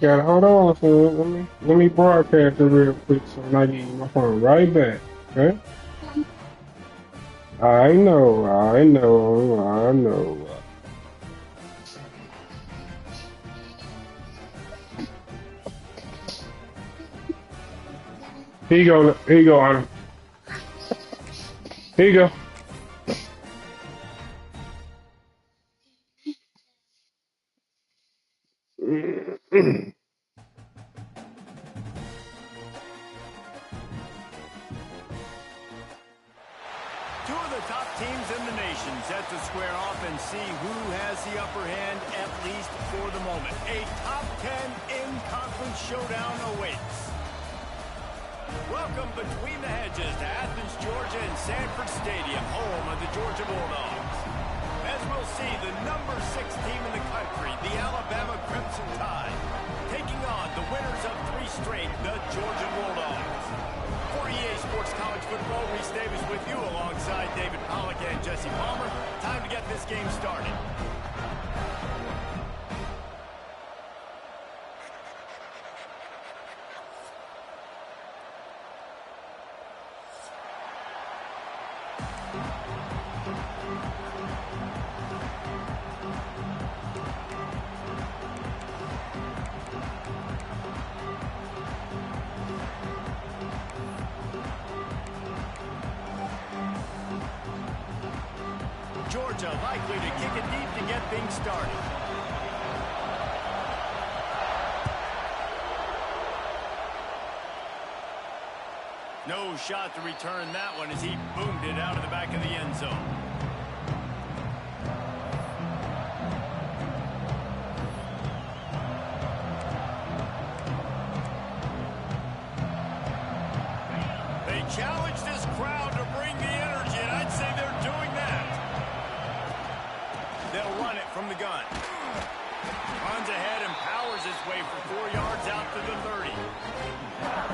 Yeah, hold on, son. Let me broadcast it real quick so I give you my phone right back. Okay? I know. Here you go, Anna. Here you go. Two of the top teams in the nation set to square off and see who has the upper hand, at least for the moment. A top 10 in-conference showdown awaits. Welcome between the hedges to Athens, Georgia and Sanford Stadium, home of the Georgia Bulldogs. As we'll see, the number 6 team in the country, the Alabama Crimson Tide, taking on the winners of 3 straight, the Georgia Bulldogs. For EA Sports College Football, Reese Davis with you alongside David Pollack and Jesse Palmer. Time to get this game started. Georgia likely to kick it deep to get things started. No shot to return that one as he boomed it out of the back of the end zone. They challenge this crowd to bring the energy, and I'd say they're doing that. They'll run it from the gun. Runs ahead and powers his way for 4 yards out to the 30.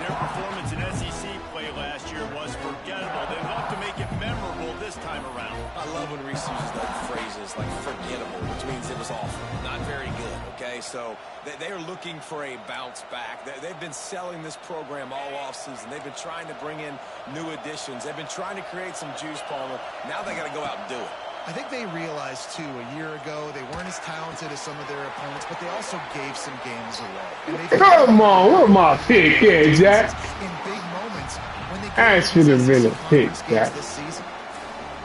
Their performance in SEC play last year was forgettable. They'd love to make it memorable this time around. I love when Reese uses those phrases like forgettable, which means it was awful, not very good, okay? So they are looking for a bounce back. They've been selling this program all offseason. They've been trying to bring in new additions. They've been trying to create some juice, Palmer. Now they got to go out and do it. I think they realized, too, a year ago they weren't as talented as some of their opponents, but they also gave some games away. And Come on, where my pick at, Jack? in big moments when they I get should have these been a SEC pick, conference Jack. games this season.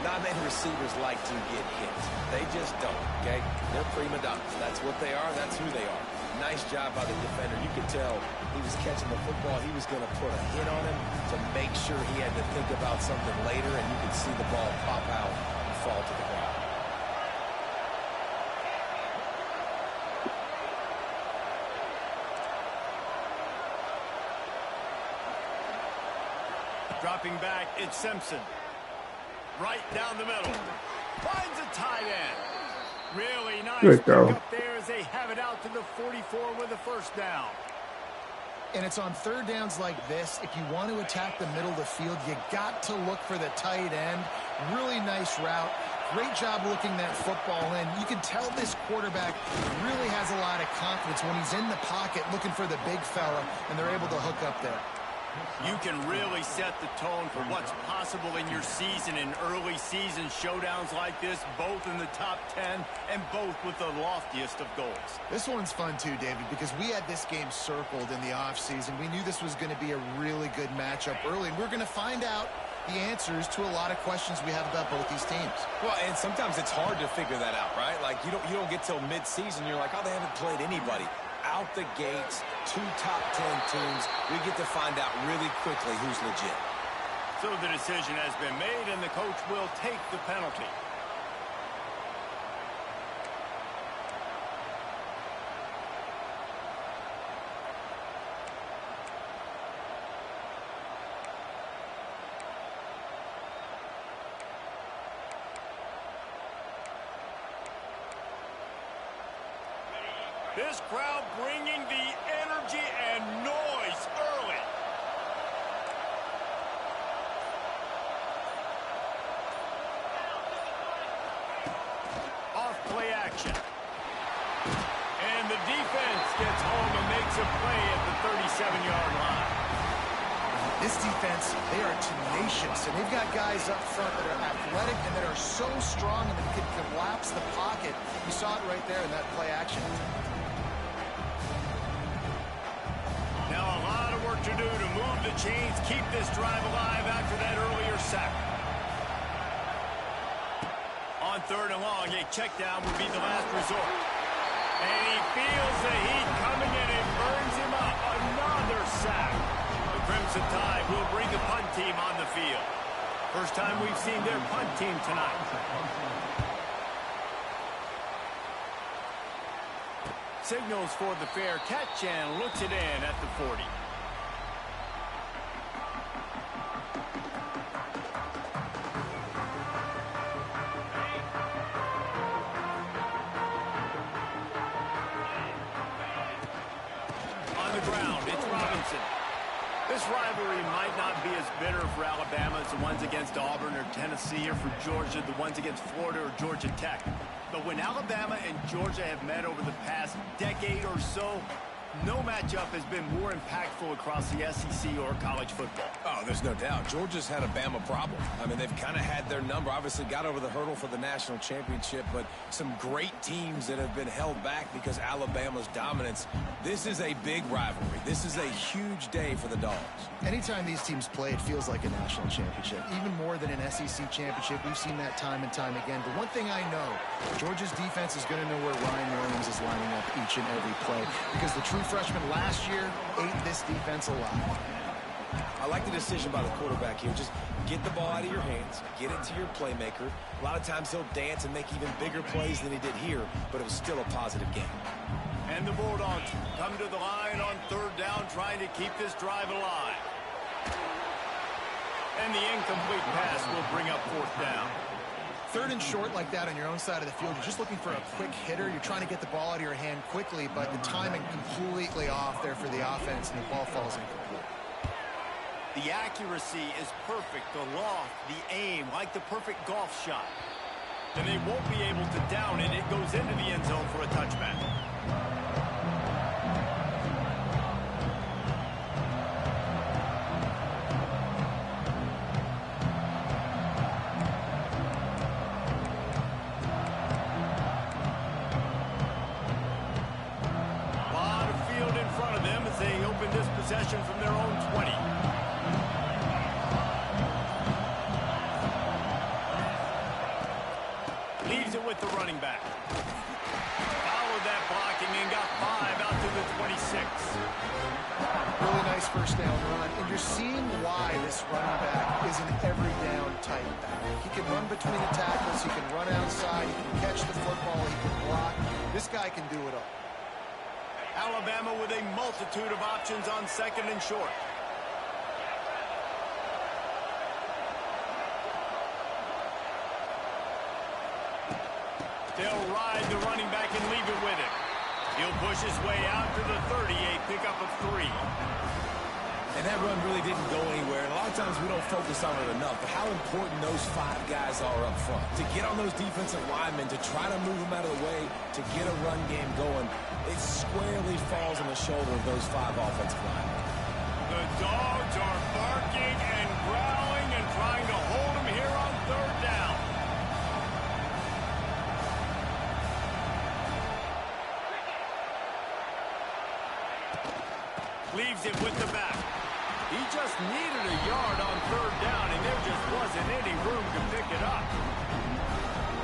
Not many receivers like to get hit. They just don't, okay? They're prima donnas. That's what they are. That's who they are. Nice job by the defender. You could tell he was catching the football. He was going to put a hit on him to make sure he had to think about something later, and you could see the ball pop out and fall to the ground. Dropping back, it's Simpson. Right down the middle. Finds a tight end. Really nice Good go. pickup there as they have it out to the 44 with a first down. And it's on third downs like this. If you want to attack the middle of the field, you got to look for the tight end. Really nice route. Great job looking that football in. You can tell this quarterback really has a lot of confidence when he's in the pocket looking for the big fella, and they're able to hook up there. You can really set the tone for what's possible in your season in early season showdowns like this, both in the top 10 and both with the loftiest of goals. This one's fun too, David, because we had this game circled in the offseason. We knew this was going to be a really good matchup early, and we're going to find out the answers to a lot of questions we have about both these teams. Well, and sometimes it's hard to figure that out, right? Like, you don't get till mid-season, you're like, oh, they haven't played anybody. Out the gates, 2 top 10 teams. We get to find out really quickly who's legit. So the decision has been made, and the coach will take the penalty. This crowd bringing the energy and noise early. Off play action. And the defense gets home and makes a 27-yard line. This defense, they are tenacious, and they've got guys up front that are athletic and that are so strong and that can collapse the pocket. You saw it right there in that play action. Now a lot of work to do to move the chains, keep this drive alive after that earlier sack. On 3rd and long, a check down would be the last resort. And he feels the heat coming and it burns him up. Another sack. The Crimson Tide will bring the punt team on the field. First time we've seen their punt team tonight. Signals for the fair catch and looks it in at the 40. On the ground, it's Robinson. This rivalry might not be as bitter for Alabama as the ones against Auburn or Tennessee, or for Georgia, the ones against Florida or Georgia Tech. But when Alabama and Georgia have met over the past decade or so, no matchup has been more impactful across the SEC or college football. Oh, there's no doubt. Georgia's had a Bama problem. I mean, they've kind of had their number. Obviously got over the hurdle for the national championship, but some great teams that have been held back because Alabama's dominance. This is a big rivalry. This is a huge day for the Dogs. Anytime these teams play, it feels like a national championship. Even more than an SEC championship. We've seen that time and time again. But one thing I know, Georgia's defense is going to know where Ryan Williams is lining up each and every play, because the true freshman last year ate this defense alive. I like the decision by the quarterback here. Just get the ball out of your hands, get it to your playmaker. A lot of times he'll dance and make even bigger plays than he did here, but it was still a positive game. And the Bulldogs come to the line on 3rd down, trying to keep this drive alive. And the incomplete pass will bring up 4th down. 3rd and short like that on your own side of the field, you're just looking for a quick hitter. You're trying to get the ball out of your hand quickly, but the timing completely off there for the offense, and the ball falls incomplete. The accuracy is perfect, the loft, the aim, like the perfect golf shot. And they won't be able to down it. It goes into the end zone for a touchback. Possession from their own 20. Leaves it with the running back. Followed that blocking and got 5 out to the 26. Really nice first down run, and you're seeing why this running back is an every down type back. He can run between the tackles, he can run outside, he can catch the football, he can block. This guy can do it all. Alabama with a multitude of options on 2nd and short. They'll ride the running back and leave it with him. He'll push his way out to the 30, a pickup of 3. And that run really didn't go anywhere. And a lot of times we don't focus on it enough, but how important those 5 guys are up front. To get on those defensive linemen, to try to move them out of the way, to get a run game going, it squarely falls on the shoulder of those 5 offensive linemen. The Dogs are barking and growling and trying to hold him here on 3rd down. Leaves it with the back. He just needed a yard on 3rd down, and there just wasn't any room to pick it up.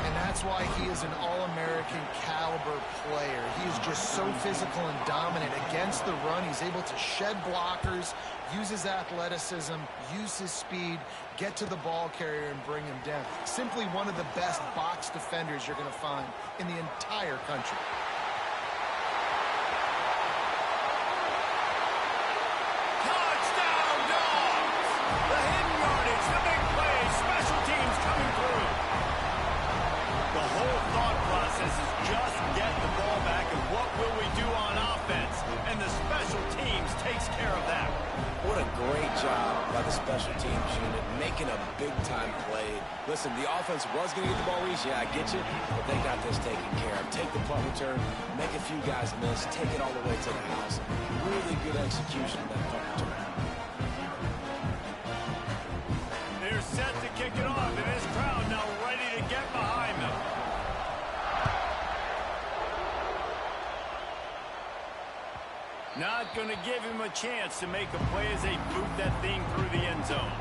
And that's why he is an All-American caliber player. He is just so physical and dominant against the run. He's able to shed blockers, use his athleticism, use his speed, get to the ball carrier and bring him down. Simply one of the best box defenders you're going to find in the entire country. By the special teams unit, making a big-time play. Listen, the offense was going to get the ball easy. Yeah, I get you, but they got this taken care of. Take the punt return, make a few guys miss, take it all the way to the house. Really good execution in that punt return. They're set to kick it off, and this crowd now ready to get behind them. Not going to give him a chance to make a play as they boot that thing through the end zone.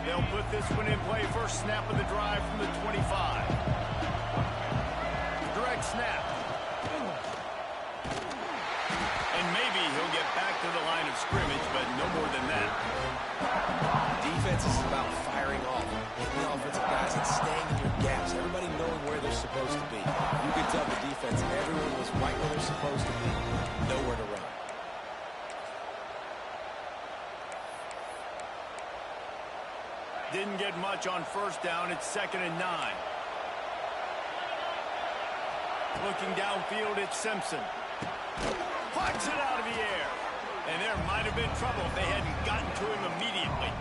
They'll put this one in play. First snap of the drive from the 25. Direct snap. And maybe he'll get back to the line of scrimmage, but no more than that. Defense is about firing off, hitting the offensive guys, and staying in your gaps. Everybody knowing where they're supposed to be. You could tell the defense, everyone was right where they're supposed to be. Nowhere to run. Didn't get much on first down. It's 2nd and 9. Looking downfield, it's Simpson. Plucks it out of the air. And there might have been trouble if they hadn't gotten to him immediately.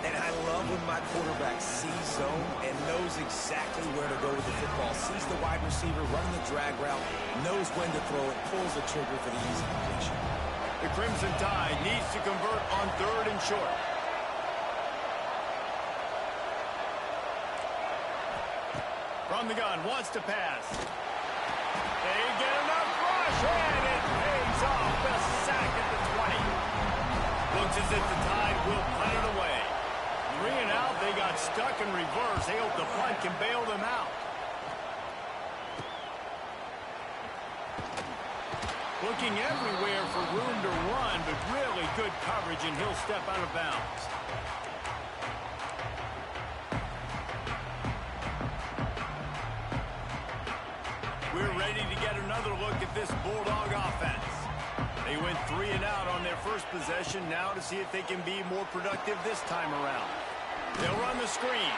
And I love when my quarterback sees zone and knows exactly where to go with the football. Sees the wide receiver running the drag route, knows when to throw it, pulls the trigger for the easy completion. The Crimson Tide needs to convert on 3rd and short. From the gun, wants to pass. They get enough rush, and it pays off. The sack at the 20. Looks as if the Tide will punt it away. 3 and out, they got stuck in reverse. They hope the punt can bail them out. Looking everywhere for room to run, but really good coverage, and he'll step out of bounds. We're ready to get another look at this Bulldog offense. They went 3 and out on their first possession. Now to see if they can be more productive this time around. They'll run the screen.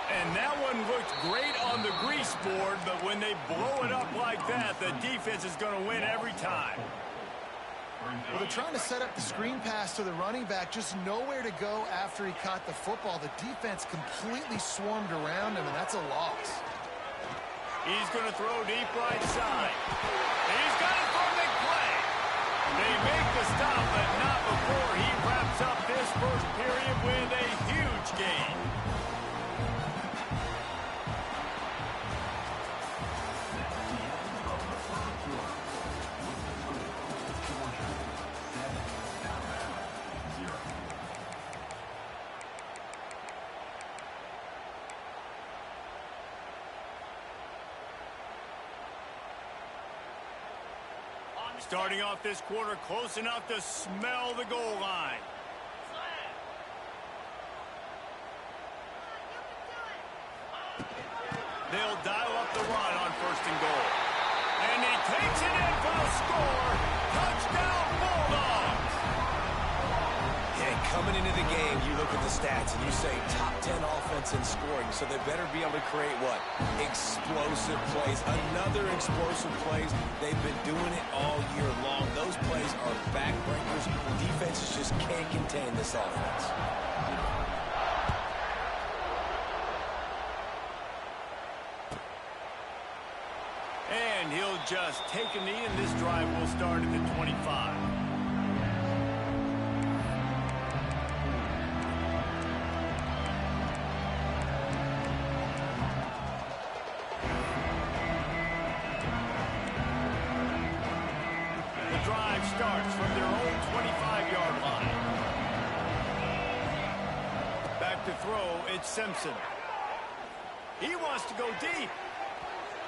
And that one looked great on the grease board, but when they blow it up like that, the defense is going to win every time. Well, they're trying to set up the screen pass to the running back, just nowhere to go after he caught the football. The defense completely swarmed around him, and that's a loss. He's going to throw deep right side. He's got it for a big play. They make the stop, but not before he wraps up this first period with a huge gain. Starting off this quarter close enough to smell the goal line. They'll dial up the run on 1st and goal. And he takes it in for the score. Touchdown, Bulldogs! And coming into the game, you look at the stats and you say top 10 offense in scoring, so they better be able to create what? Explosive plays. Another explosive plays. They've been doing it all year long. Those plays are backbreakers. Defenses just can't contain this offense. And he'll just take a knee, and this drive will start at the 25. Starts from their own 25-yard line. Back to throw, it's Simpson. He wants to go deep.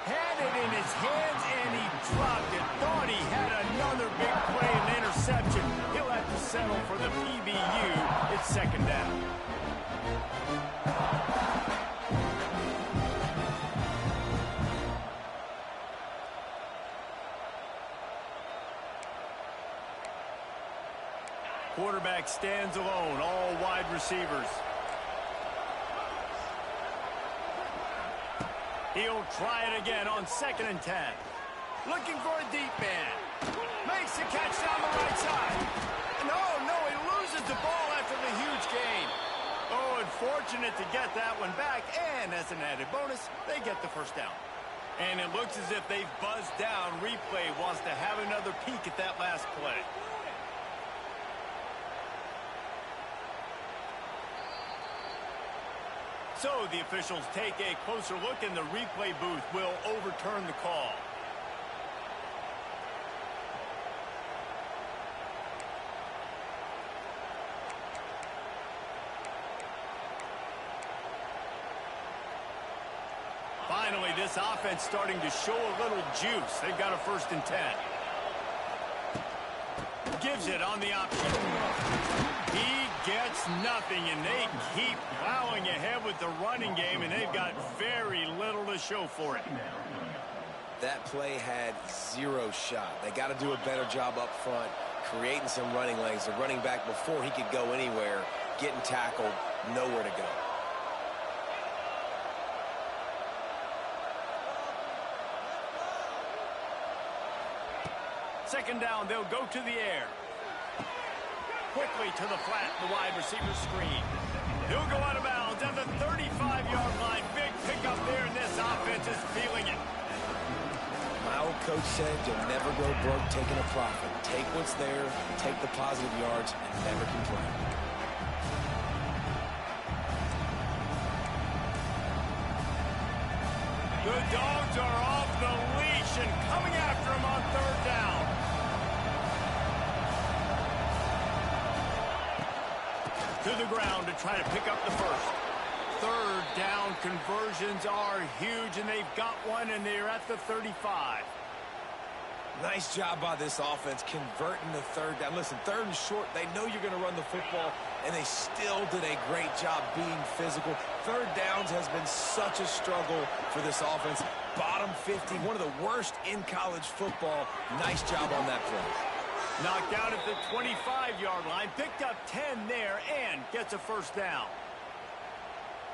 Had it in his hands, and he dropped it. Thought he had another big play and interception. He'll have to settle for the PBU. It's 2nd down. Quarterback stands alone, all wide receivers. He'll try it again on 2nd and 10. Looking for a deep man. Makes the catch down the right side. No, he loses the ball after the huge gain. Oh, and fortunate to get that one back, and as an added bonus, they get the first down. And it looks as if they've buzzed down. Replay wants to have another peek at that last play. So the officials take a closer look, and the replay booth will overturn the call. Finally, this offense starting to show a little juice. They've got a 1st and 10. Gives it on the option. He gets nothing, and they keep plowing ahead with the running game, and they've got very little to show for it. That play had 0 shot. They got to do a better job up front, creating some running lanes. The running back, before he could go anywhere, getting tackled, nowhere to go. Second down, they'll go to the air. Quickly to the flat, the wide receiver screen. He'll go out of bounds at the 35-yard line. Big pickup there, and this offense is feeling it. My old coach said you'll never go broke taking a profit. Take what's there, take the positive yards, and never complain. The Dogs are off the leash and coming after him on 3rd down. To the ground to try to pick up the first. 3rd down conversions are huge, and they've got one, and they're at the 35. Nice job by this offense converting the 3rd down. Listen, 3rd and short, they know you're going to run the football, and they still did a great job being physical. 3rd downs has been such a struggle for this offense. Bottom 50, one of the worst in college football. Nice job on that play. Knocked out at the 25-yard line, picked up 10 there, and gets a 1st down.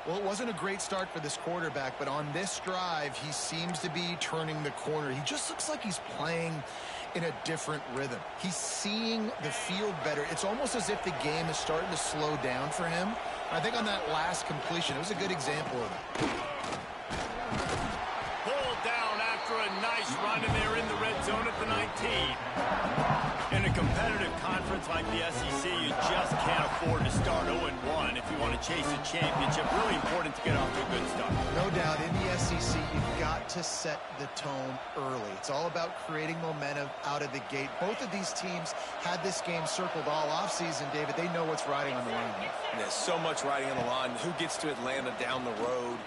Well, it wasn't a great start for this quarterback, but on this drive, he seems to be turning the corner. He just looks like he's playing in a different rhythm. He's seeing the field better. It's almost as if the game is starting to slow down for him. I think on that last completion, it was a good example of it. Pulled down after a nice run, and they're in the red zone at the 19. In a competitive conference like the SEC, you just can't afford to start 0-1 if you want to chase a championship. Really important to get off to a good start. No doubt, in the SEC, you've got to set the tone early. It's all about creating momentum out of the gate. Both of these teams had this game circled all offseason, David. They know what's riding on the line. There's so much riding on the line. Who gets to Atlanta down the road?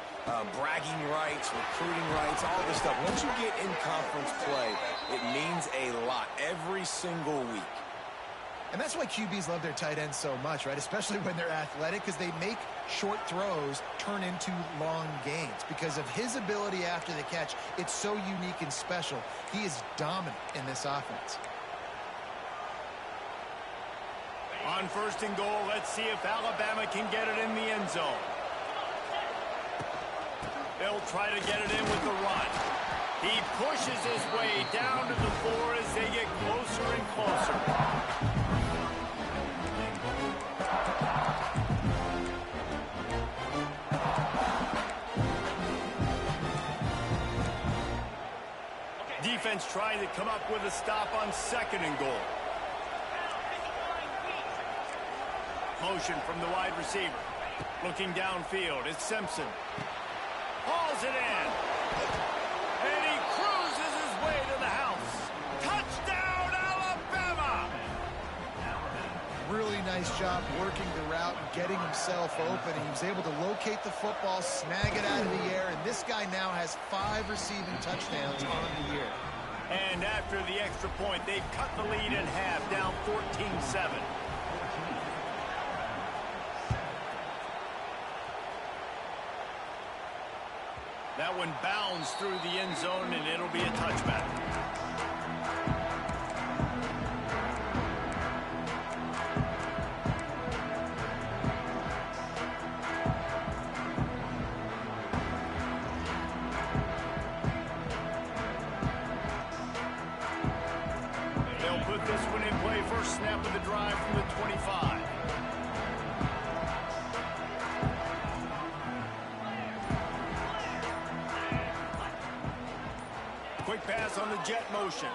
Bragging rights, recruiting rights, all this stuff. Once you get in conference play, it means a lot every single week. And that's why QBs love their tight ends so much, right? Especially when they're athletic, because they make short throws turn into long gains. Because of his ability after the catch, it's so unique and special. He is dominant in this offense. On 1st and goal, let's see if Alabama can get it in the end zone. They'll try to get it in with the run. He pushes his way down to the 4 as they get closer and closer. Defense trying to come up with a stop on 2nd and goal. Motion from the wide receiver. Looking downfield, it's Simpson. Hauls it in. And he cruises his way to the house. Touchdown, Alabama! Really nice job working the route and getting himself open. He was able to locate the football, snag it out of the air, and this guy now has 5 receiving touchdowns on the year. And after the extra point, they've cut the lead in half, down 14-7. That one bounds through the end zone, and it'll be a touchback. They'll put this one in play. First snap of the drive from the 25. on the jet motion.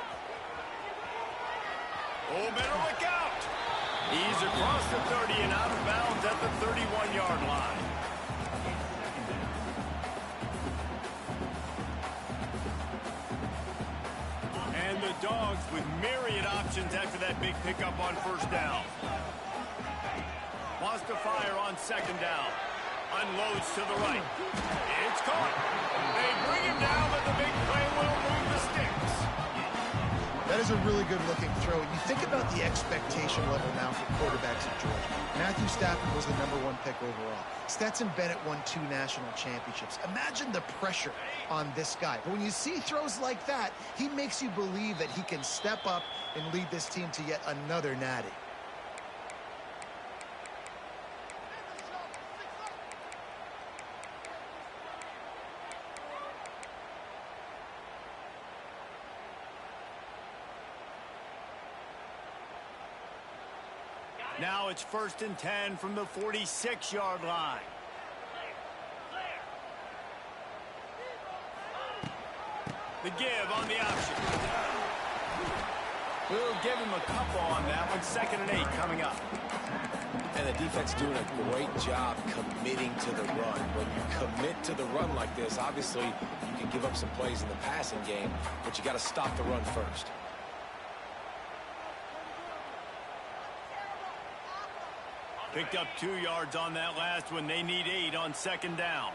Oh, better look out. He's across the 30 and out of bounds at the 31-yard line. And the Dogs with myriad options after that big pickup on first down. Wants to fire on second down. Unloads to the right. It's caught. They bring him down, but the big play will move the sticks. That is a really good-looking throw. You think about the expectation level now for quarterbacks at Georgia. Matthew Stafford was the #1 pick overall. Stetson Bennett won 2 national championships. Imagine the pressure on this guy. But when you see throws like that, he makes you believe that he can step up and lead this team to yet another natty. Now it's 1st and 10 from the 46-yard line. The give on the option. We'll give him a couple on that one. 2nd and 8 coming up. And the defense doing a great job committing to the run. When you commit to the run like this, obviously you can give up some plays in the passing game, but you got to stop the run first. Picked up 2 yards on that last one. They need 8 on 2nd down.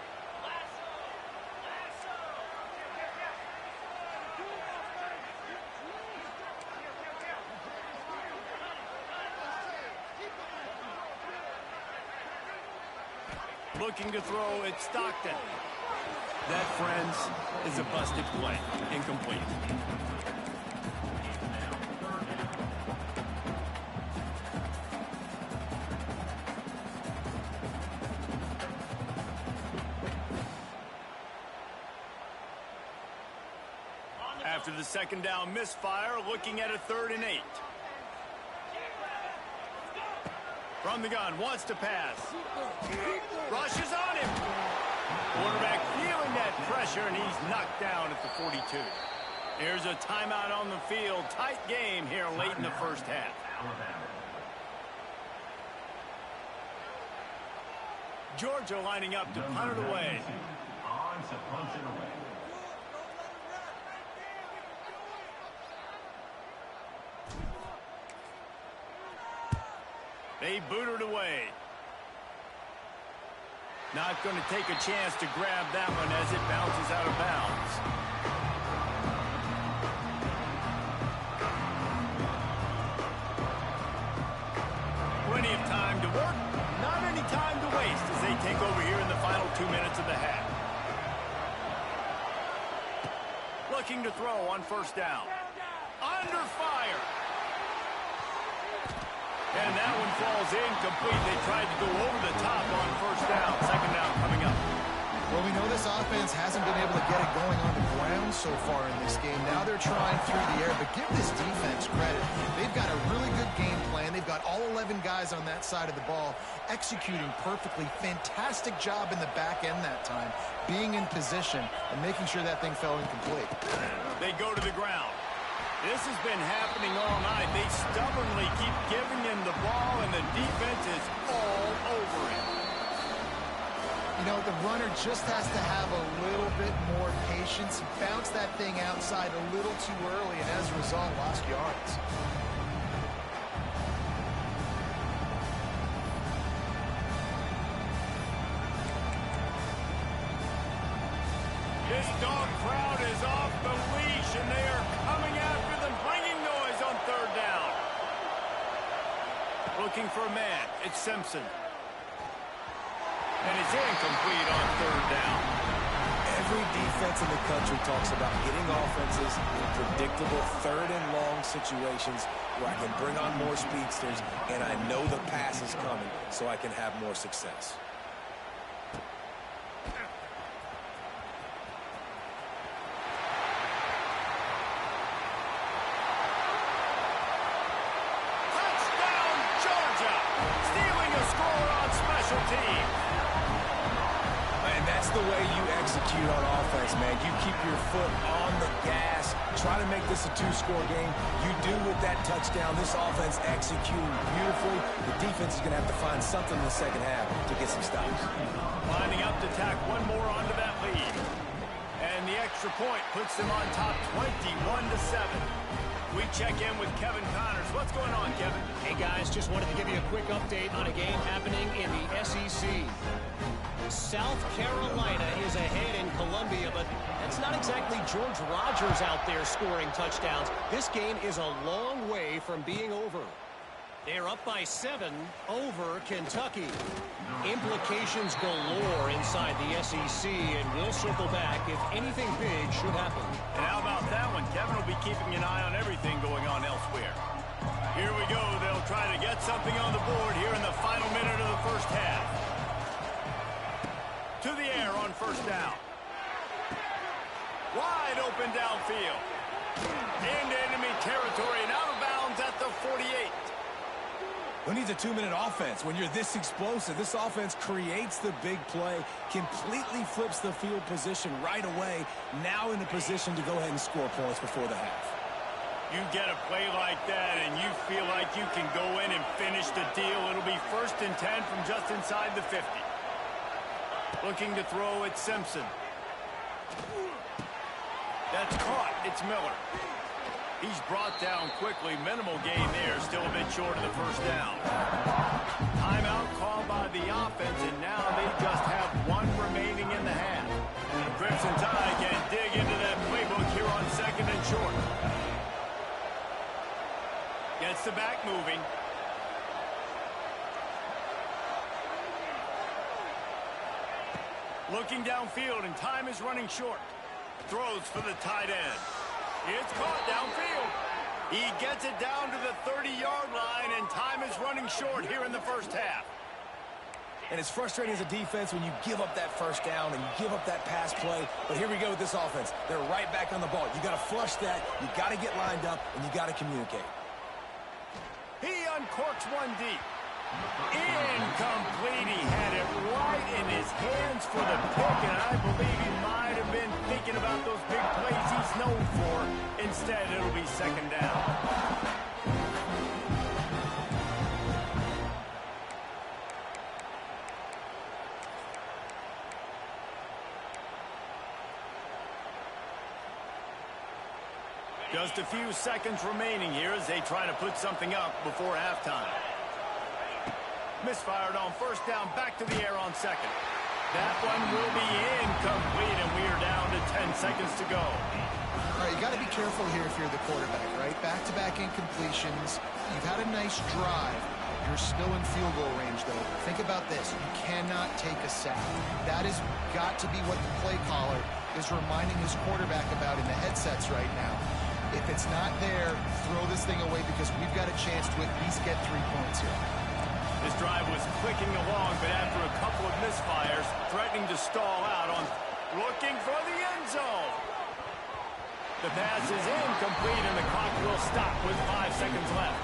Looking to throw at Stockton. That, friends, is a busted play. Incomplete. After the 2nd down misfire, looking at a 3rd and 8. From the gun, wants to pass. Rushes on him. Quarterback feeling that pressure, and he's knocked down at the 42. Here's a timeout on the field. Tight game here late in the first half. Georgia lining up to punt it away. They boot it away. Not going to take a chance to grab that one as it bounces out of bounds. Plenty of time to work, not any time to waste as they take over here in the final 2 minutes of the half. Looking to throw on first down. Under fire. And that one falls incomplete. They tried to go over the top on first down. 2nd down coming up. Well, we know this offense hasn't been able to get it going on the ground so far in this game. Now they're trying through the air, but give this defense credit. They've got a really good game plan. They've got all 11 guys on that side of the ball executing perfectly. Fantastic job in the back end that time, being in position and making sure that thing fell incomplete. They go to the ground. This has been happening all night. They stubbornly keep giving him the ball, and the defense is all over it. You know, the runner just has to have a little bit more patience. Bounce that thing outside a little too early, and as a result, lost yards. This dog crowd is off the leash, and they are coming after them, bringing noise on 3rd down. Looking for a man. It's Simpson. And it's incomplete on 3rd down. Every defense in the country talks about getting offenses in predictable 3rd and long situations where I can bring on more speedsters, and I know the pass is coming, so I can have more success. the way you execute on offense, man. You keep your foot on the gas. Try to make this a two-score game. You do with that touchdown. This offense executing beautifully. The defense is going to have to find something in the second half to get some stops. Lining up to tack one more onto that lead. And the extra point puts them on top 21-7. We check in with Kevin Connors. What's going on, Kevin? Hey, guys, just wanted to give you a quick update on a game happening in the SEC. South Carolina is ahead in Columbia, but it's not exactly George Rogers out there scoring touchdowns. This game is a long way from being over. They're up by 7 over Kentucky. Implications galore inside the SEC, and we'll circle back if anything big should happen. And how about that one? Kevin will be keeping an eye on everything going on elsewhere. Here we go. They'll try to get something on the board here in the final minute of the first half. To the air on first down. Wide open downfield. Into enemy territory and out of bounds at the 48. Who needs a 2-minute offense? When you're this explosive, this offense creates the big play, completely flips the field position right away, now in a position to go ahead and score points before the half. You get a play like that and you feel like you can go in and finish the deal. It'll be 1st and 10 from just inside the 50. Looking to throw at Simpson. That's caught. It's Miller. He's brought down quickly. Minimal gain there. Still a bit short of the first down. Timeout called by the offense, and now they just have 1 remaining in the half. Crimson Tide can dig into that playbook here on 2nd and short. Gets the back moving. Looking downfield, and time is running short. Throws for the tight end. It's caught downfield. He gets it down to the 30-yard line, and time is running short here in the first half. And it's frustrating as a defense when you give up that first down and you give up that pass play. But here we go with this offense. They're right back on the ball. You got to flush that. You got to get lined up, and you got to communicate. He uncorks one deep. Incomplete. He had it right in his hands for the pick, and I believe he might have been thinking about those big plays he's known for. Instead, it'll be 2nd down. Just a few seconds remaining here as they try to put something up before halftime. Misfired on first down, back to the air on 2nd. That one will be incomplete, and we are down to 10 seconds to go. All right, you got to be careful here if you're the quarterback, right? Back-to-back incompletions. You've had a nice drive. You're still in field goal range, though. Think about this. You cannot take a sack. That has got to be what the play caller is reminding his quarterback about in the headsets right now. If it's not there, throw this thing away because we've got a chance to at least get 3 points here. This drive was clicking along, but after a couple of misfires, threatening to stall out on looking for the end zone. The pass is incomplete, and the clock will stop with 5 seconds left.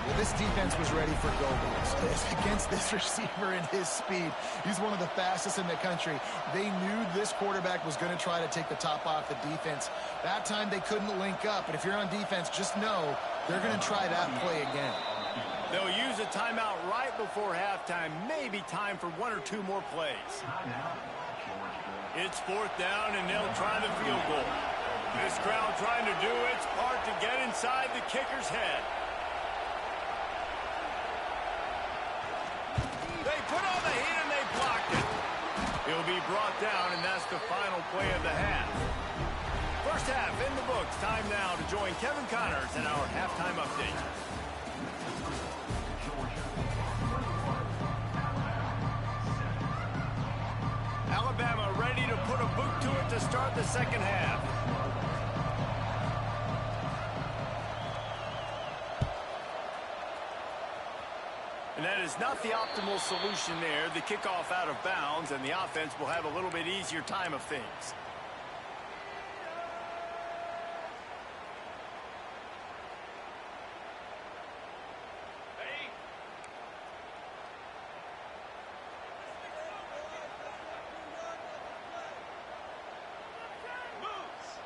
Well, this defense was ready for go-goals. Against this receiver and his speed, he's one of the fastest in the country. They knew this quarterback was going to try to take the top off the defense. That time they couldn't link up, but if you're on defense, just know they're going to try that play again. They'll use a timeout right before halftime. Maybe time for 1 or 2 more plays. It's 4th down, and they'll try the field goal. This crowd trying to do its part to get inside the kicker's head. They put on the heat, and they blocked it. He'll be brought down, and that's the final play of the half. First half in the books. Time now to join Kevin Connors in our halftime update. Alabama ready to put a boot to it to start the second half. And that is not the optimal solution there. The kickoff out of bounds, and the offense will have a little bit easier time of things.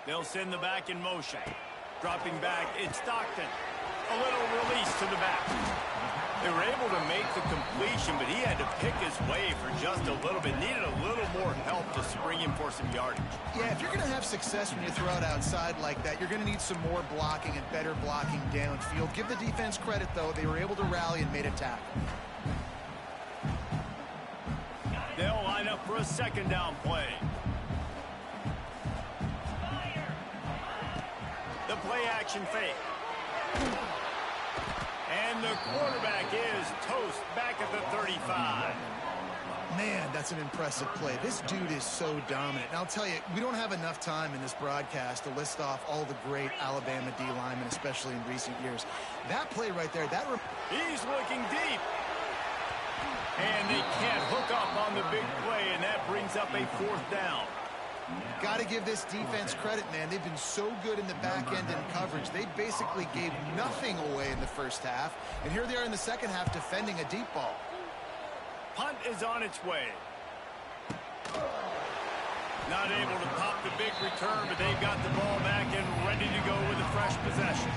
They'll send the back in motion. Dropping back, it's Stockton. A little release to the back. They were able to make the completion, but he had to pick his way for just a little bit. Needed a little more help to spring him for some yardage. Yeah, if you're going to have success when you throw it outside like that, you're going to need some more blocking and better blocking downfield. Give the defense credit, though. They were able to rally and made a tackle. They'll line up for a second down play. The play action fake. And the quarterback is toast back at the 35. Man, that's an impressive play. This dude is so dominant. And I'll tell you, we don't have enough time in this broadcast to list off all the great Alabama D linemen, especially in recent years. That play right there, he's looking deep. And they can't hook up on the big play, and that brings up a fourth down. Got to give this defense credit, man. They've been so good in the back end in coverage. They basically gave nothing away in the first half, and here they are in the second half defending a deep ball. Punt is on its way. Not able to pop the big return, but they've got the ball back and ready to go with a fresh possession.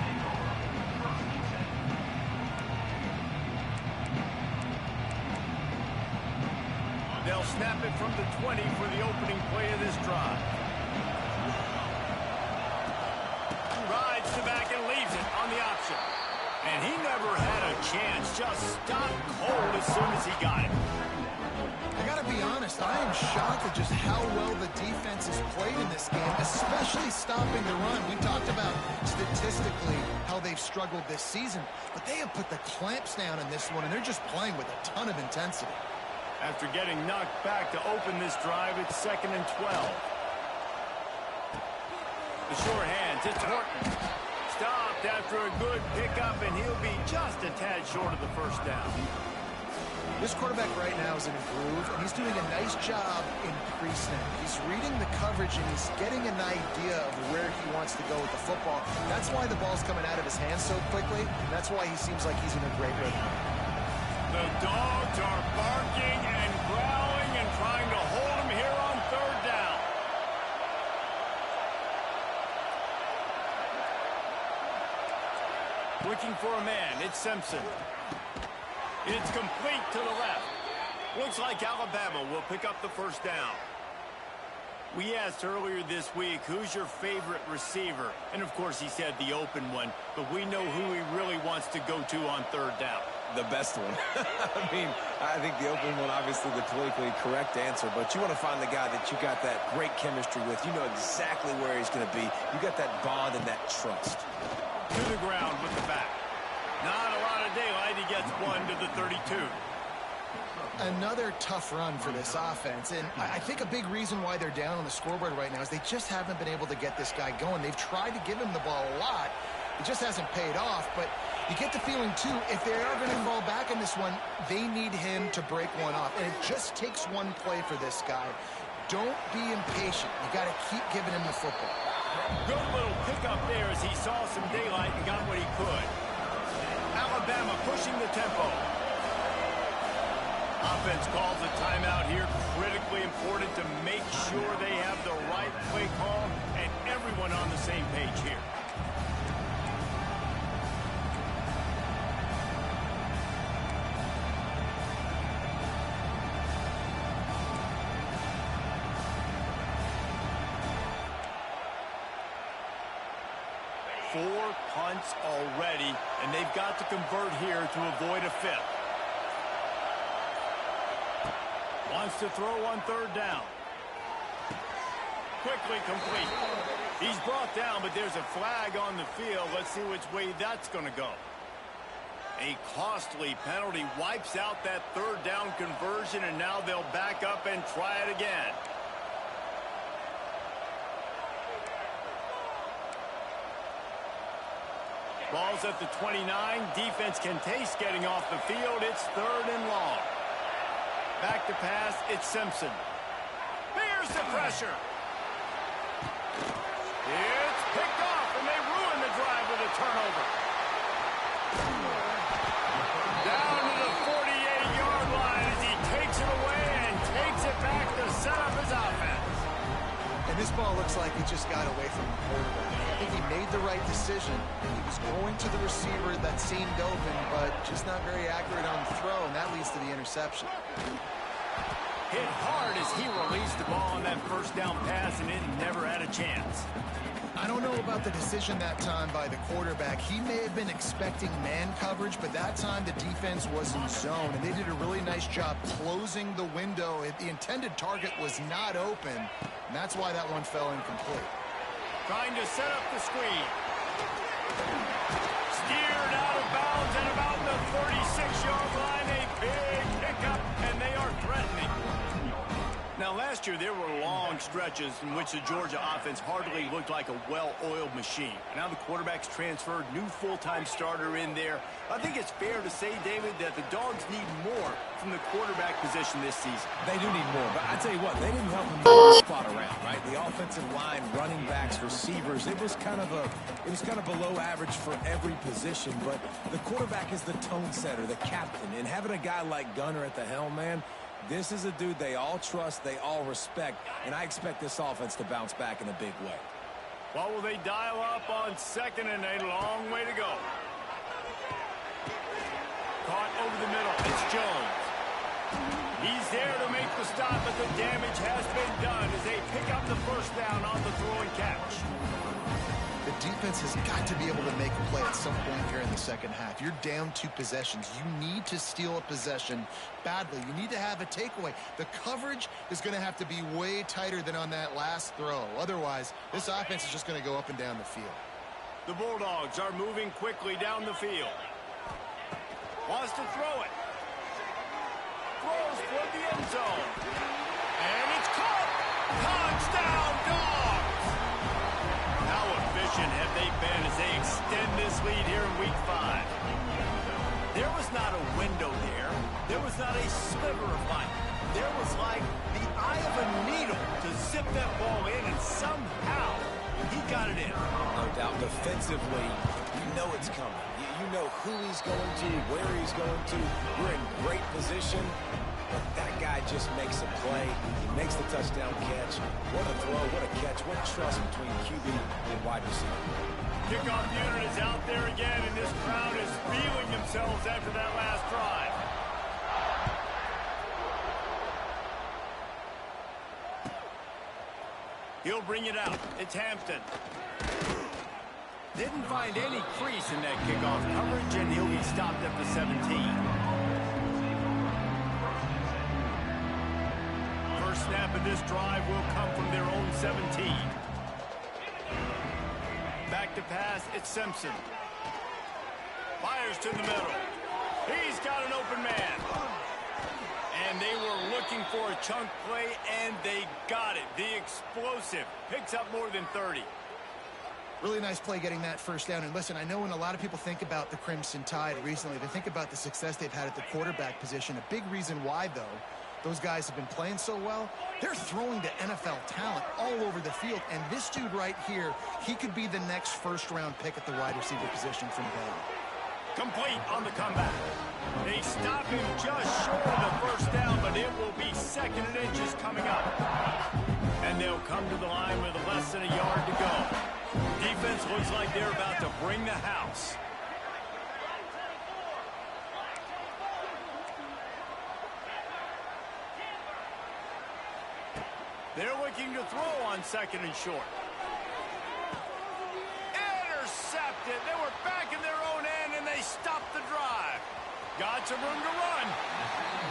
They'll snap it from the 20 for the opening play of this drive. Rides to back and leaves it on the option. And he never had a chance. Just stopped cold as soon as he got it. I got to be honest, I am shocked at just how well the defense has played in this game, especially stopping the run. We talked about statistically how they've struggled this season, but they have put the clamps down in this one, and they're just playing with a ton of intensity. After getting knocked back to open this drive, it's 2nd and 12. The short hands, it's Horton. Stopped after a good pickup, and he'll be just a tad short of the first down. This quarterback right now is in a groove, and he's doing a nice job in pre-snap. He's reading the coverage, and he's getting an idea of where he wants to go with the football. That's why the ball's coming out of his hands so quickly, and that's why he seems like he's in a great rhythm. The dogs are barking and growling and trying to hold him here on third down. Looking for a man, it's Simpson. It's complete to the left. Looks like Alabama will pick up the first down. We asked earlier this week, who's your favorite receiver? And of course he said the open one, but we know who he really wants to go to on third down. The best one. I mean, I think the open one, obviously the politically correct answer, but you want to find the guy that you got that great chemistry with. You know exactly where he's going to be. You got that bond and that trust. To the ground with the back. Not a lot of daylight. He gets one to the 32. Another tough run for this offense, and I think a big reason why they're down on the scoreboard right now is they just haven't been able to get this guy going. They've tried to give him the ball a lot. It just hasn't paid off, but you get the feeling, too, if they are going to fall back in this one, they need him to break one off, and it just takes one play for this guy. Don't be impatient. You got to keep giving him the football. Good little pickup there as he saw some daylight and got what he could. Alabama pushing the tempo. Offense calls a timeout here. Critically important to make sure they have the right play call and everyone on the same page here. Four punts already, and they've got to convert here to avoid a fifth. Wants to throw on third down. Quickly complete. He's brought down, but there's a flag on the field. Let's see which way that's going to go. A costly penalty wipes out that third down conversion, and now they'll back up and try it again. Ball's at the 29. Defense can taste getting off the field. It's third and long. Back to pass. It's Simpson. Here's the pressure. It's picked off, and they ruin the drive with a turnover. Down to the 48-yard line as he takes it away and takes it back to set up his offense. And This ball looks like it just got away from the quarterback. I think he made the right decision. He was going to the receiver that seemed open, but just not very accurate on the throw, and that leads to the interception. Hit hard as he released the ball on that first down pass, and it never had a chance. I don't know about the decision that time by the quarterback. He may have been expecting man coverage, but that time the defense was in zone, and they did a really nice job closing the window. The intended target was not open, and that's why that one fell incomplete. Trying to set up the screen. Steered out of bounds at about the 36-yard line. A big pickup, and they are threatening. Now, last year, there were long stretches in which the Georgia offense hardly looked like a well-oiled machine. Now the quarterback's transferred, new full-time starter in there. I think it's fair to say, David, that the Dogs need more from the quarterback position this season. They do need more, but I tell you what, they didn't help them move the spot around, right? The offensive line, running backs, receivers, it was kind of below average for every position, but the quarterback is the tone setter, the captain, and having a guy like Gunner at the helm, man, this is a dude they all trust, they all respect, and I expect this offense to bounce back in a big way. What will they dial up on second and a long way to go? Caught over the middle. It's Jones. He's there to make the stop, but the damage has been done as they pick up the first down on the throw and catch. The defense has got to be able to make a play at some point here in the second half. You're down 2 possessions. You need to steal a possession badly. You need to have a takeaway. The coverage is going to have to be way tighter than on that last throw. Otherwise, this offense is just going to go up and down the field. The Bulldogs are moving quickly down the field. Wants to throw it. Throws for the end zone. And it's caught. Touchdown, Dogs! How efficient have they been as they extend this lead here in Week 5? There was not a window there. There was not a sliver of light. There was like the eye of a needle to zip that ball in, and somehow he got it in. No doubt defensively, you know it's coming. You know who he's going to, where he's going to. You're in great position. But that guy just makes a play. He makes the touchdown catch. What a throw, what a catch, what trust between QB and wide receiver. Kickoff unit is out there again, and this crowd is feeling themselves after that last drive. He'll bring it out. It's Hampton. Didn't find any crease in that kickoff coverage, and he'll be stopped at the 17. First snap of this drive will come from their own 17. Back to pass, it's Simpson. Fires to the middle. He's got an open man. And they were looking for a chunk play, and they got it. The explosive picks up more than 30. Really nice play getting that first down. And listen, I know when a lot of people think about the Crimson Tide recently, they think about the success they've had at the quarterback position. A big reason why, though, those guys have been playing so well, they're throwing to NFL talent all over the field. And this dude right here, he could be the next first-round pick at the wide receiver position from Baylor. Complete on the comeback. They stop him just short of the first down, but it will be second and inches coming up. And they'll come to the line with less than a yard to go. Defense looks like they're about to bring the house. They're looking to throw on second and short. Intercepted. They were back in their own end, and they stopped the drive. Got some room to run.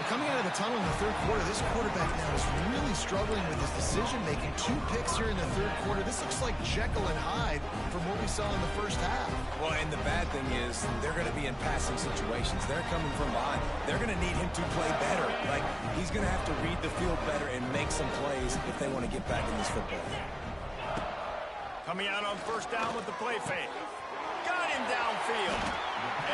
Coming out of the tunnel in the third quarter, this quarterback now is really struggling with his decision-making. 2 picks here in the third quarter. This looks like Jekyll and Hyde from what we saw in the first half. Well, and the bad thing is they're going to be in passing situations. They're coming from behind. They're going to need him to play better. Like, he's going to have to read the field better and make some plays if they want to get back in this football game. Coming out on first down with the play fake. Got him downfield.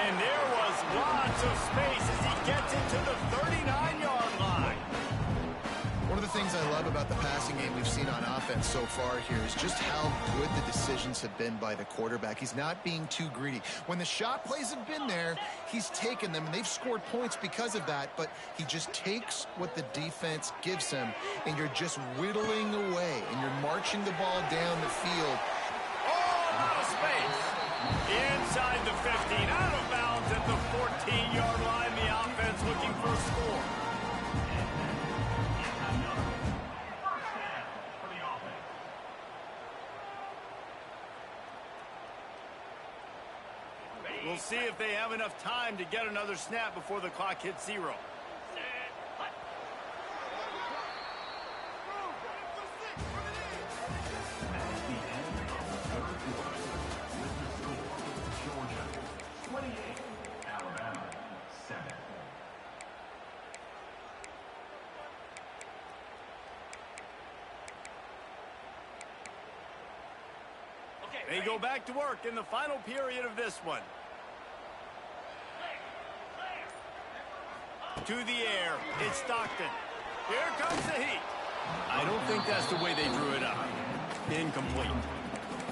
And there was lots of space as he gets into the 39-yard line. One of the things I love about the passing game we've seen on offense so far here is just how good the decisions have been by the quarterback. He's not being too greedy. When the shot plays have been there, he's taken them, and they've scored points because of that, but he just takes what the defense gives him, and you're just whittling away, and you're marching the ball down the field. Oh, out of space. Inside the 15, out of bounds at the 14-yard line. The offense looking for a score. We'll see if they have enough time to get another snap before the clock hits 0. They go back to work in the final period of this one. To the air, it's Stockton. Here comes the heat. I don't think that's the way they drew it up. Incomplete.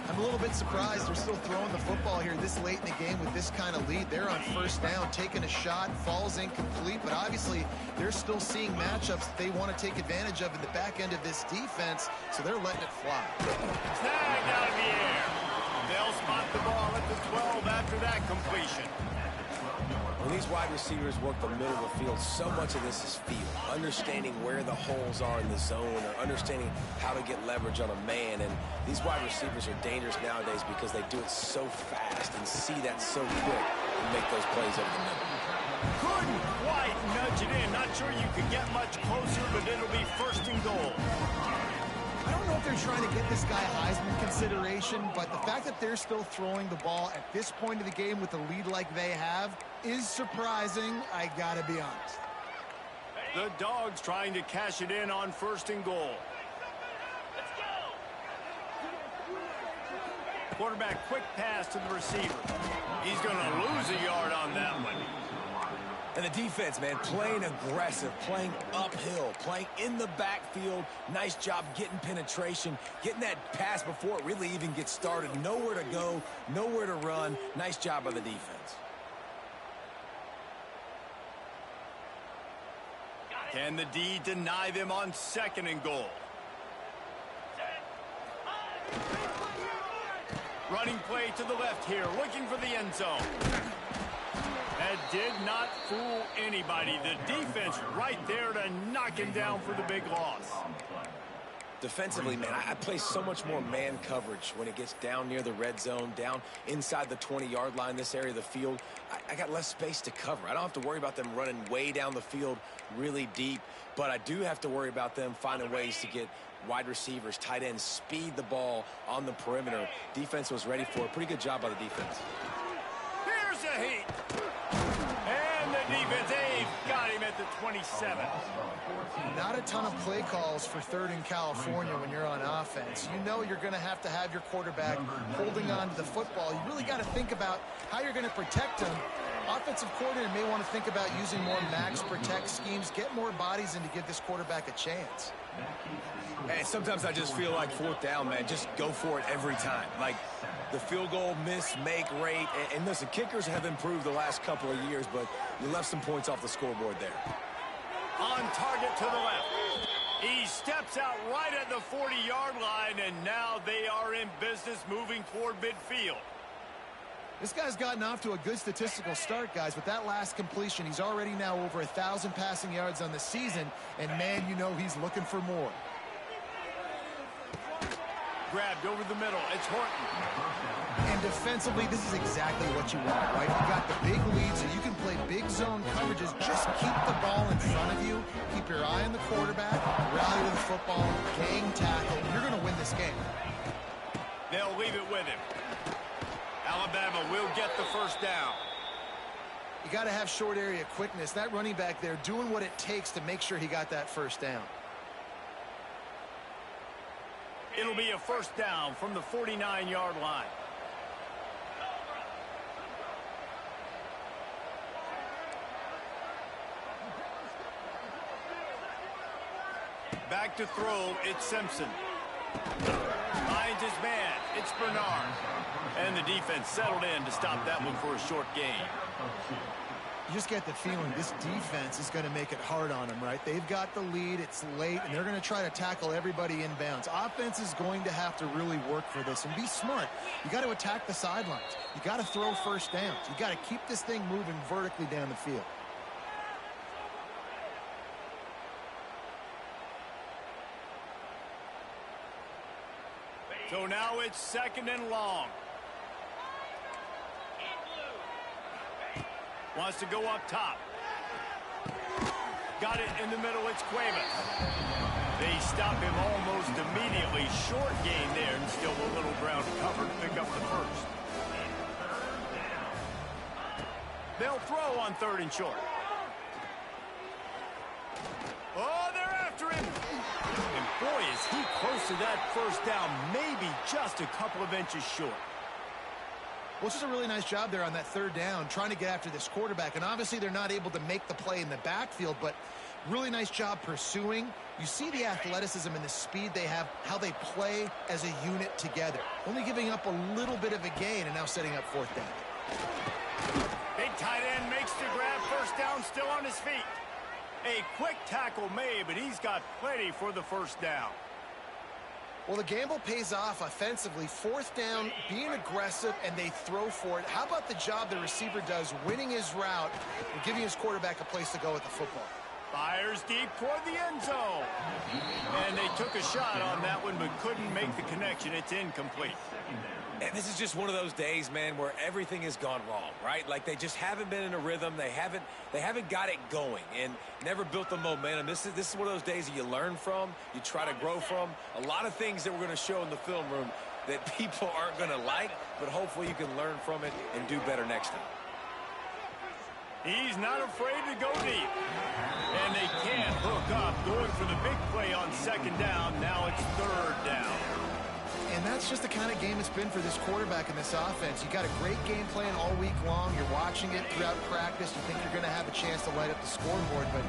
I'm a little bit surprised they're still throwing the football here this late in the game with this kind of lead. They're on first down, taking a shot, falls incomplete, but obviously they're still seeing matchups that they want to take advantage of in the back end of this defense, so they're letting it fly. Snagged out of the air. They'll spot the ball at the 12 after that completion. When these wide receivers work the middle of the field, so much of this is feel. Understanding where the holes are in the zone, or understanding how to get leverage on a man. And these wide receivers are dangerous nowadays because they do it so fast and see that so quick and make those plays over the middle. Couldn't quite nudge it in. Not sure you could get much closer, but it'll be first and goal. I don't know if they're trying to get this guy Heisman consideration, but the fact that they're still throwing the ball at this point of the game with a lead like they have is surprising, I gotta be honest. The Dogs trying to cash it in on first and goal. Let's go. Quarterback quick pass to the receiver. He's going to lose a yard on that one. And the defense, man, playing aggressive, playing uphill, playing in the backfield. Nice job getting penetration, getting that pass before it really even gets started. Nowhere to go, nowhere to run. Nice job by the defense. Can the D deny them on second and goal? Running play to the left here, looking for the end zone. That did not fool anybody. The defense right there to knock him down for the big loss. Defensively, man, I play so much more man coverage when it gets down near the red zone, down inside the 20-yard line, this area of the field. I got less space to cover. I don't have to worry about them running way down the field really deep, but I do have to worry about them finding ways to get wide receivers, tight ends, speed the ball on the perimeter. Defense was ready for it. Pretty good job by the defense. Here's a heat. And the defense, they've got him at the 27. Not a ton of play calls for third in California when you're on offense. You know you're going to have your quarterback holding on to the football. You really got to think about how you're going to protect him. Offensive coordinator may want to think about using more max protect schemes, get more bodies in to give this quarterback a chance. And sometimes I just feel like fourth down, man, just go for it every time. Like the field goal miss, make rate. And listen, kickers have improved the last couple of years, but you left some points off the scoreboard there. On target to the left. He steps out right at the 40-yard line, and now they are in business moving toward midfield. This guy's gotten off to a good statistical start, guys. With that last completion, he's already now over 1,000 passing yards on the season, and man, you know he's looking for more. Grabbed over the middle. It's Horton. And defensively, this is exactly what you want, right? You got the big lead, so you can play big zone coverages. Just keep the ball in front of you. Keep your eye on the quarterback. Rally to the football. Gang tackle. You're going to win this game. They'll leave it with him. Alabama will get the first down. You got to have short area quickness. That running back there doing what it takes to make sure he got that first down. It'll be a first down from the 49-yard line. Back back to throw. It's Simpson. Finds his man. It's Bernard. And the defense settled in to stop that one for a short gain. You just get the feeling this defense is going to make it hard on them, right? They've got the lead. It's late, and they're going to try to tackle everybody inbounds. Offense is going to have to really work for this and be smart. You got to attack the sidelines. You got to throw first downs. You got to keep this thing moving vertically down the field. So now it's 2nd and long. Wants to go up top. Got it in the middle. It's Cuevas. They stop him almost immediately. Short gain there, and still a little ground cover to pick up the first. They'll throw on 3rd and short. Oh, they're after him. And boy, is he close to that first down. Maybe just a couple of inches short. Well, it's just a really nice job there on that 3rd down, trying to get after this quarterback. And obviously they're not able to make the play in the backfield, but really nice job pursuing. You see the athleticism and the speed they have, how they play as a unit together. Only giving up a little bit of a gain and now setting up 4th down. Big tight end makes the grab. First down, still on his feet. A quick tackle made, but he's got plenty for the first down. Well, the gamble pays off offensively. 4th down, being aggressive, and they throw for it. How about the job the receiver does, winning his route and giving his quarterback a place to go with the football? Fires deep toward the end zone. And they took a shot on that one, but couldn't make the connection. It's incomplete. And this is just one of those days, man, where everything has gone wrong, right? Like they just haven't been in a rhythm. They haven't got it going and never built the momentum. This is one of those days that you learn from, you try to grow from. A lot of things that we're going to show in the film room that people aren't going to like, but hopefully you can learn from it and do better next time. He's not afraid to go deep. And they can't hook up, going for the big play on 2nd down. Now it's 3rd down. And that's just the kind of game it's been for this quarterback in this offense. You got a great game plan all week long. You're watching it throughout practice. You think you're going to have a chance to light up the scoreboard, but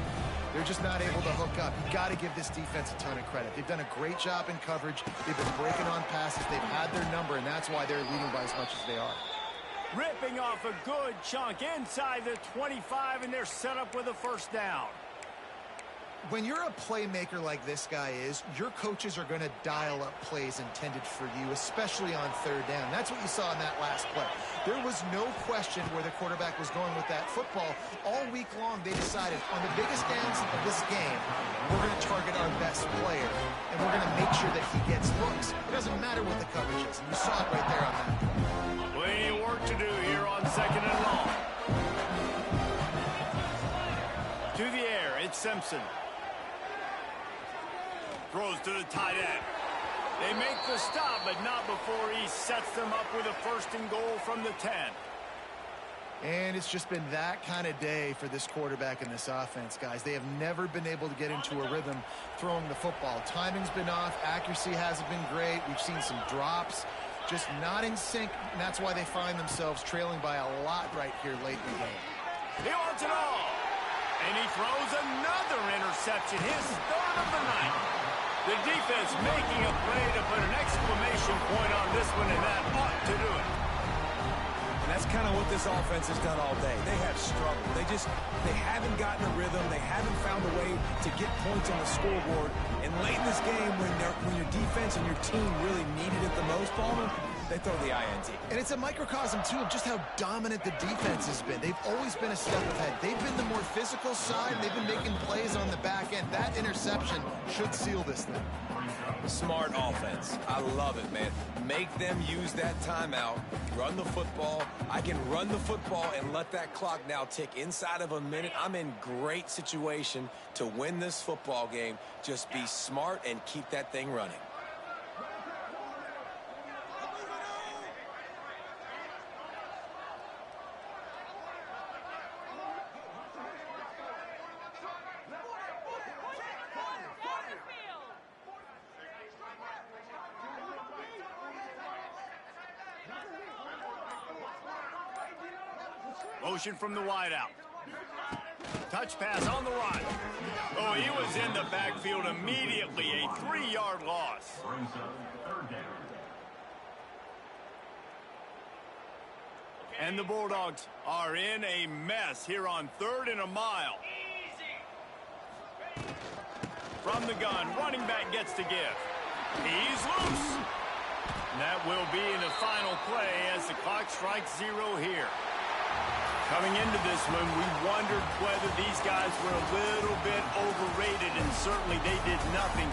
they're just not able to hook up. You got to give this defense a ton of credit. They've done a great job in coverage. They've been breaking on passes. They've had their number, and that's why they're leading by as much as they are. Ripping off a good chunk inside the 25, and they're set up with a first down. When you're a playmaker like this guy is, your coaches are going to dial up plays intended for you, especially on 3rd down. That's what you saw in that last play. There was no question where the quarterback was going with that football. All week long, they decided on the biggest downs of this game, we're going to target our best player, and we're going to make sure that he gets looks. It doesn't matter what the coverage is. And you saw it right there on that play. Plenty of work to do here on 2nd and long. To the air, it's Simpson. Throws to the tight end. They make the stop, but not before he sets them up with a 1st and goal from the 10. And it's just been that kind of day for this quarterback and this offense, guys. They have never been able to get into a rhythm throwing the football. Timing's been off. Accuracy hasn't been great. We've seen some drops. Just not in sync, and that's why they find themselves trailing by a lot right here late in the game. He wants it all. And he throws another interception, his 3rd of the night. The defense making a play to put an exclamation point on this one, and that ought to do it. And that's kind of what this offense has done all day. They have struggled. They haven't gotten a rhythm. They haven't found a way to get points on the scoreboard. And late in this game, when your defense and your team really needed it the most, Palmer, they throw the INT. And it's a microcosm, too, of just how dominant the defense has been. They've always been a step ahead. They've been the more physical side. They've been making plays on the back end. That interception should seal this thing. Smart offense. I love it, man. Make them use that timeout. Run the football. I can run the football and let that clock now tick inside of a minute. I'm in great situation to win this football game. Just be smart and keep that thing running. Motion from the wideout. Touch pass on the run. Oh, he was in the backfield immediately. A 3-yard loss. And the Bulldogs are in a mess here on 3rd and a mile. From the gun, running back gets to give. He's loose. And that will be in the final play as the clock strikes 0 here. Coming into this one, we wondered whether these guys were a little bit overrated, and certainly they did nothing